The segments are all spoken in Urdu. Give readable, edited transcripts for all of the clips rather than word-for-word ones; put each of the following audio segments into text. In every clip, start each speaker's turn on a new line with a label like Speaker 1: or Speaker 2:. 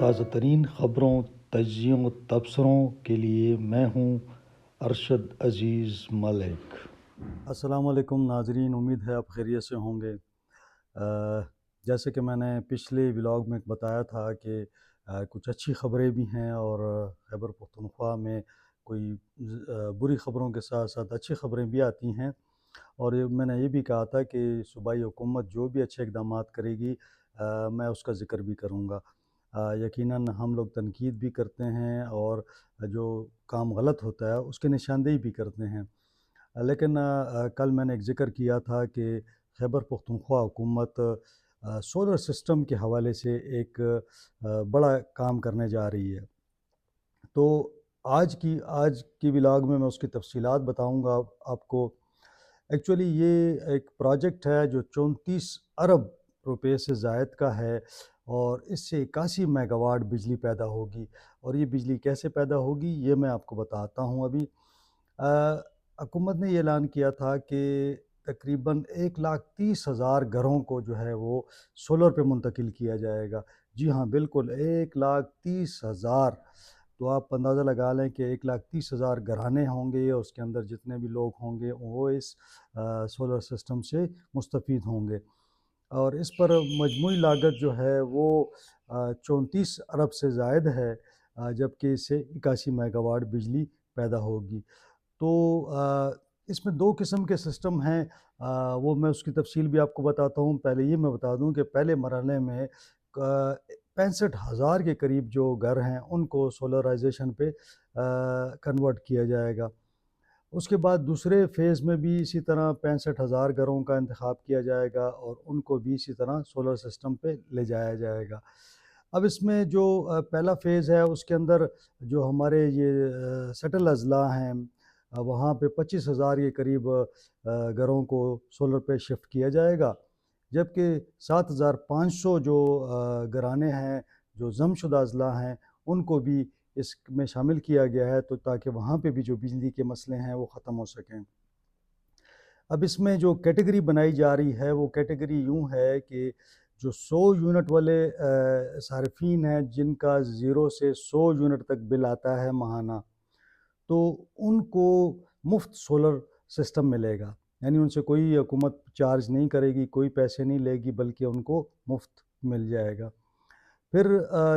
Speaker 1: تازہ ترین خبروں، تجزیوں، تبصروں کے لیے میں ہوں ارشد عزیز ملک۔ السلام علیکم ناظرین، امید ہے آپ خیریت سے ہوں گے۔ جیسے کہ میں نے پچھلے ولاگ میں بتایا تھا کہ کچھ اچھی خبریں بھی ہیں اور خیبر پختونخوا میں کوئی بری خبروں کے ساتھ ساتھ اچھی خبریں بھی آتی ہیں، اور میں نے یہ بھی کہا تھا کہ صوبائی حکومت جو بھی اچھے اقدامات کرے گی میں اس کا ذکر بھی کروں گا۔ یقیناً ہم لوگ تنقید بھی کرتے ہیں اور جو کام غلط ہوتا ہے اس کی نشاندہی بھی کرتے ہیں، لیکن کل میں نے ایک ذکر کیا تھا کہ خیبر پختونخوا حکومت سولر سسٹم کے حوالے سے ایک بڑا کام کرنے جا رہی ہے۔ تو آج کی ولاگ میں اس کی تفصیلات بتاؤں گا آپ کو۔ ایکچولی یہ ایک پروجیکٹ ہے جو 34 ارب روپے سے زائد کا ہے، اور اس سے 81 میگا واٹ بجلی پیدا ہوگی۔ اور یہ بجلی کیسے پیدا ہوگی یہ میں آپ کو بتاتا ہوں۔ ابھی حکومت نے یہ اعلان کیا تھا کہ تقریباً 1,30,000 گھروں کو جو ہے وہ سولر پہ منتقل کیا جائے گا۔ جی ہاں بالکل 1,30,000۔ تو آپ اندازہ لگا لیں کہ 1,30,000 گھرانے ہوں گے، اس کے اندر جتنے بھی لوگ ہوں گے وہ اس سولر سسٹم سے مستفید ہوں گے، اور اس پر مجموعی لاگت جو ہے وہ 34 ارب سے زائد ہے، جبکہ اس سے 81 میگا واٹ بجلی پیدا ہوگی۔ تو اس میں دو قسم کے سسٹم ہیں، وہ میں اس کی تفصیل بھی آپ کو بتاتا ہوں۔ پہلے یہ میں بتا دوں کہ پہلے مرحلے میں 65,000 کے قریب جو گھر ہیں ان کو سولرائزیشن پہ کنورٹ کیا جائے گا۔ اس کے بعد دوسرے فیز میں بھی اسی طرح 65,000 گھروں کا انتخاب کیا جائے گا اور ان کو بھی اسی طرح سولر سسٹم پہ لے جایا جائے گا۔ اب اس میں جو پہلا فیز ہے اس کے اندر جو ہمارے یہ سٹل اضلاع ہیں وہاں پہ 25,000 کے قریب گھروں کو سولر پہ شفٹ کیا جائے گا، جبکہ 7,500 جو گھرانے ہیں جو ضم شدہ اضلاع ہیں ان کو بھی اس میں شامل کیا گیا ہے، تو تاکہ وہاں پہ بھی جو بجلی کے مسئلے ہیں وہ ختم ہو سکیں۔ اب اس میں جو کیٹیگری بنائی جا رہی ہے وہ کیٹیگری یوں ہے کہ جو 100 یونٹ والے صارفین ہیں جن کا 0 سے 100 یونٹ تک بل آتا ہے ماہانہ، تو ان کو مفت سولر سسٹم ملے گا، یعنی ان سے کوئی حکومت چارج نہیں کرے گی، کوئی پیسے نہیں لے گی، بلکہ ان کو مفت مل جائے گا۔ پھر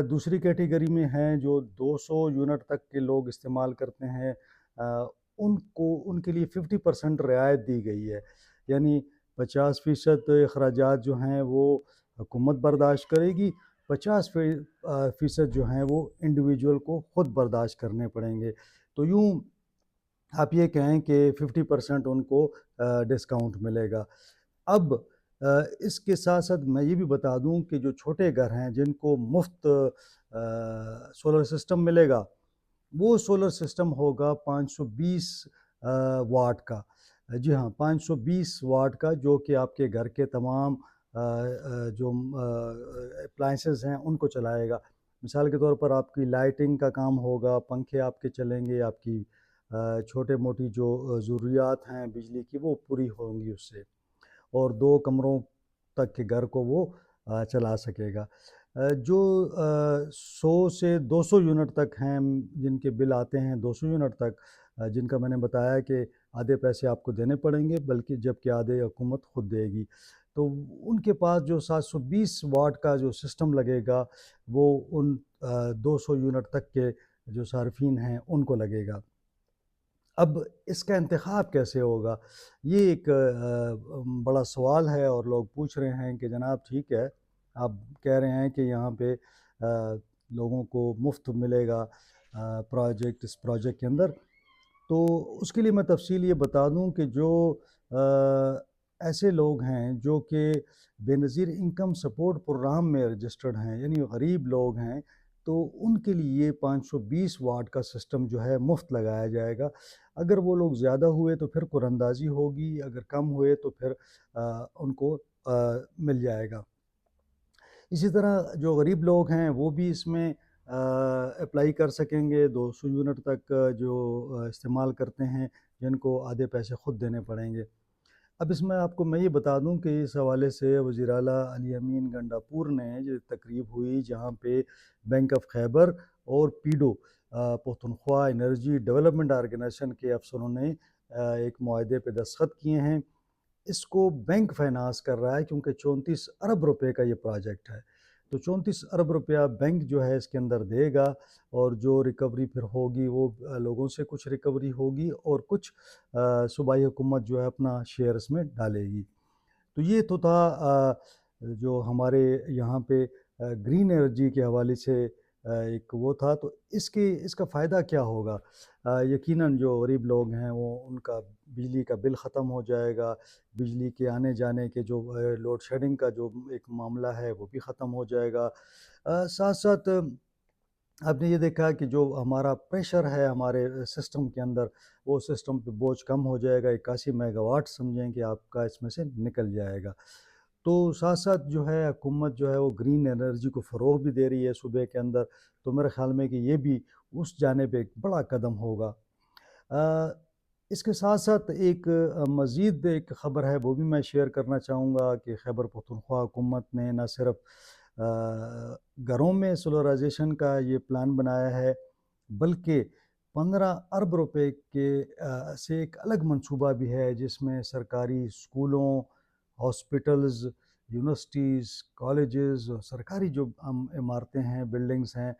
Speaker 1: دوسری کیٹیگری میں ہیں جو 200 یونٹ تک کے لوگ استعمال کرتے ہیں، ان کے لیے 50% رعایت دی گئی ہے، یعنی 50% اخراجات جو ہیں وہ حکومت برداشت کرے گی، 50% جو ہیں وہ انڈیویجول کو خود برداشت کرنے پڑیں گے۔ تو یوں آپ یہ کہیں کہ 50% ان کو ڈسکاؤنٹ ملے گا۔ اب اس کے ساتھ ساتھ میں یہ بھی بتا دوں کہ جو چھوٹے گھر ہیں جن کو مفت سولر سسٹم ملے گا، وہ سولر سسٹم ہوگا 520 واٹ کا۔ جی ہاں 520 واٹ کا، جو کہ آپ کے گھر کے تمام جو اپلائنسز ہیں ان کو چلائے گا۔ مثال کے طور پر آپ کی لائٹنگ کا کام ہوگا، پنکھے آپ کے چلیں گے، آپ کی چھوٹے موٹی جو ضروریات ہیں بجلی کی وہ پوری ہوں گی اس سے، اور 2 کمروں تک کے گھر کو وہ چلا سکے گا۔ جو 100 سے 200 یونٹ تک ہیں جن کے بل آتے ہیں 200 یونٹ تک، جن کا میں نے بتایا کہ آدھے پیسے آپ کو دینے پڑیں گے، بلکہ جبکہ آدھے حکومت خود دے گی، تو ان کے پاس جو 720 واٹ کا جو سسٹم لگے گا وہ ان 200 یونٹ تک کے جو صارفین ہیں ان کو لگے گا۔ اب اس کا انتخاب کیسے ہوگا، یہ ایک بڑا سوال ہے، اور لوگ پوچھ رہے ہیں کہ جناب ٹھیک ہے آپ کہہ رہے ہیں کہ یہاں پہ لوگوں کو مفت ملے گا اس پروجیکٹ کے اندر، تو اس کے لیے میں تفصیل یہ بتا دوں کہ جو ایسے لوگ ہیں جو کہ بے نظیر انکم سپورٹ پروگرام میں رجسٹرڈ ہیں، یعنی غریب لوگ ہیں، تو ان کے لیے 520 واٹ کا سسٹم جو ہے مفت لگایا جائے گا۔ اگر وہ لوگ زیادہ ہوئے تو پھر قرعہ اندازی ہوگی، اگر کم ہوئے تو پھر ان کو مل جائے گا۔ اسی طرح جو غریب لوگ ہیں وہ بھی اس میں اپلائی کر سکیں گے، 200 یونٹ تک جو استعمال کرتے ہیں جن کو آدھے پیسے خود دینے پڑیں گے۔ اب اس میں آپ کو میں یہ بتا دوں کہ اس حوالے سے وزیر اعلیٰ علی امین گنڈاپور نے جو تقریب ہوئی جہاں پہ بینک آف خیبر اور PEDO Pakhtunkhwa energy development organisation کے افسروں نے ایک معاہدے پہ دستخط کیے ہیں. اس کو بینک فائنانس کر رہا ہے کیونکہ 34 ارب روپے کا یہ پروجیکٹ ہے. تو 34 ارب روپیہ بینک جو ہے اس کے اندر دے گا اور جو ریکوری پھر ہوگی وہ لوگوں سے کچھ ریکوری ہوگی اور کچھ صوبائی حکومت جو ہے اپنا شیئر اس میں ڈالے گی. تو یہ تو تھا جو ہمارے یہاں پہ گرین انرجی کے حوالے سے ایک وہ تھا. تو اس کا فائدہ کیا ہوگا؟ یقیناً جو غریب لوگ ہیں وہ ان کا بجلی کا بل ختم ہو جائے گا، بجلی کے آنے جانے کے جو لوڈ شیڈنگ کا جو ایک معاملہ ہے وہ بھی ختم ہو جائے گا. ساتھ ساتھ آپ نے یہ دیکھا کہ جو ہمارا پریشر ہے ہمارے سسٹم کے اندر وہ سسٹم پہ بوجھ کم ہو جائے گا. 81 میگا واٹ سمجھیں کہ آپ کا اس میں سے نکل جائے گا. تو ساتھ ساتھ جو ہے حکومت جو ہے وہ گرین انرجی کو فروغ بھی دے رہی ہے صوبے کے اندر. تو میرے خیال میں کہ یہ بھی اس جانب ایک بڑا قدم ہوگا. اس کے ساتھ ساتھ ایک مزید ایک خبر ہے وہ بھی میں شیئر کرنا چاہوں گا کہ خیبر پختونخوا حکومت نے نہ صرف گھروں میں سولرائزیشن کا یہ پلان بنایا ہے بلکہ 15 ارب روپے کے سے ایک الگ منصوبہ بھی ہے جس میں سرکاری اسکولوں، ہاسپٹلز، یونیورسٹیز، کالجز، سرکاری جو عمارتیں ہیں، بلڈنگز ہیں،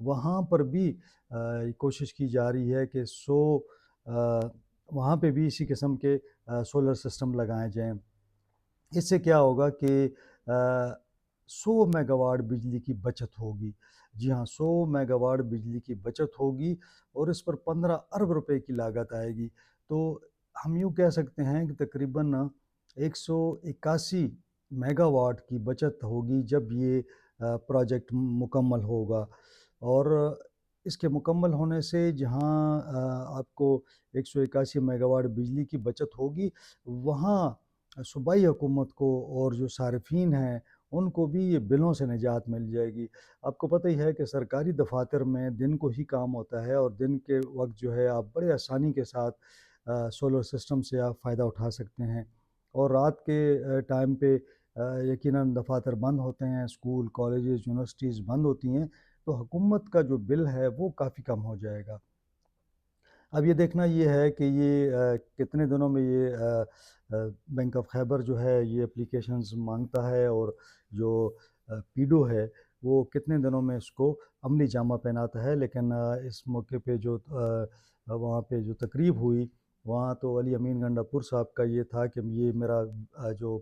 Speaker 1: وہاں پر بھی کوشش کی جا رہی ہے کہ وہاں پہ بھی اسی قسم کے سولر سسٹم لگائے جائیں. اس سے کیا ہوگا کہ 100 میگا واٹ بجلی کی بچت ہوگی. جی ہاں، 100 میگا واٹ بجلی کی بچت ہوگی اور اس پر 15 ارب روپے کی لاگت آئے گی. تو ہم یوں کہہ سکتے ہیں کہ تقریباً 181 میگا واٹ کی بچت ہوگی جب یہ پروجیکٹ مکمل ہوگا. اور اس کے مکمل ہونے سے جہاں آپ کو 181 میگا واٹ بجلی کی بچت ہوگی وہاں صوبائی حکومت کو اور جو صارفین ہیں ان کو بھی یہ بلوں سے نجات مل جائے گی. آپ کو پتہ ہی ہے کہ سرکاری دفاتر میں دن کو ہی کام ہوتا ہے اور دن کے وقت جو ہے آپ بڑے آسانی کے ساتھ سولر سسٹم سے آپ فائدہ اٹھا سکتے ہیں. اور رات کے ٹائم پہ یقیناً دفاتر بند ہوتے ہیں، اسکول، کالجز، یونیورسٹیز بند ہوتی ہیں، تو حکومت کا جو بل ہے وہ کافی کم ہو جائے گا. اب یہ دیکھنا یہ ہے کہ یہ کتنے دنوں میں یہ بینک آف خیبر جو ہے یہ اپلیکیشنز مانگتا ہے اور جو پیڈو ہے وہ کتنے دنوں میں اس کو عملی جامہ پہناتا ہے. لیکن اس موقع پہ جو وہاں پہ جو تقریب ہوئی وہاں تو علی امین گنڈاپور صاحب کا یہ تھا کہ یہ میرا جو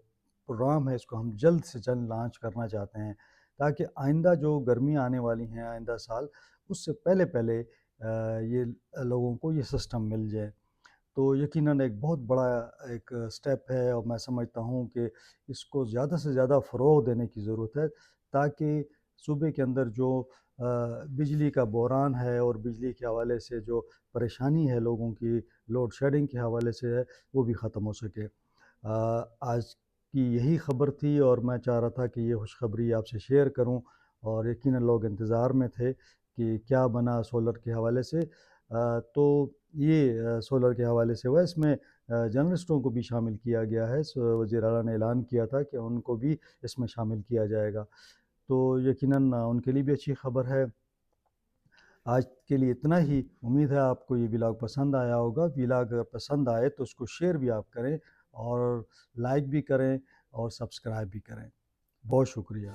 Speaker 1: پروگرام ہے اس کو ہم جلد سے جلد لانچ کرنا چاہتے ہیں تاکہ آئندہ جو گرمیاں آنے والی ہیں آئندہ سال اس سے پہلے یہ لوگوں کو یہ سسٹم مل جائے. تو یقیناً ایک بہت بڑا ایک سٹیپ ہے اور میں سمجھتا ہوں کہ اس کو زیادہ سے زیادہ فروغ دینے کی ضرورت ہے تاکہ صوبے کے اندر جو بجلی کا بحران ہے اور بجلی کے حوالے سے جو پریشانی ہے لوگوں کی لوڈ شیڈنگ کے حوالے سے ہے وہ بھی ختم ہو سکے. آج کی یہی خبر تھی اور میں چاہ رہا تھا کہ یہ خوشخبری آپ سے شیئر کروں اور یقیناً لوگ انتظار میں تھے کہ کیا بنا سولر کے حوالے سے. تو یہ سولر کے حوالے سے ہوا، اس میں جرنلسٹوں کو بھی شامل کیا گیا ہے. وزیر اعلیٰ نے اعلان کیا تھا کہ ان کو بھی اس میں شامل کیا جائے گا. تو یقیناً ان کے لیے بھی اچھی خبر ہے. آج کے لیے اتنا ہی. امید ہے آپ کو یہ ولاگ پسند آیا ہوگا. ولاگ اگر پسند آئے تو اس کو شیئر بھی آپ کریں اور لائک بھی کریں اور سبسکرائب بھی کریں. بہت شکریہ.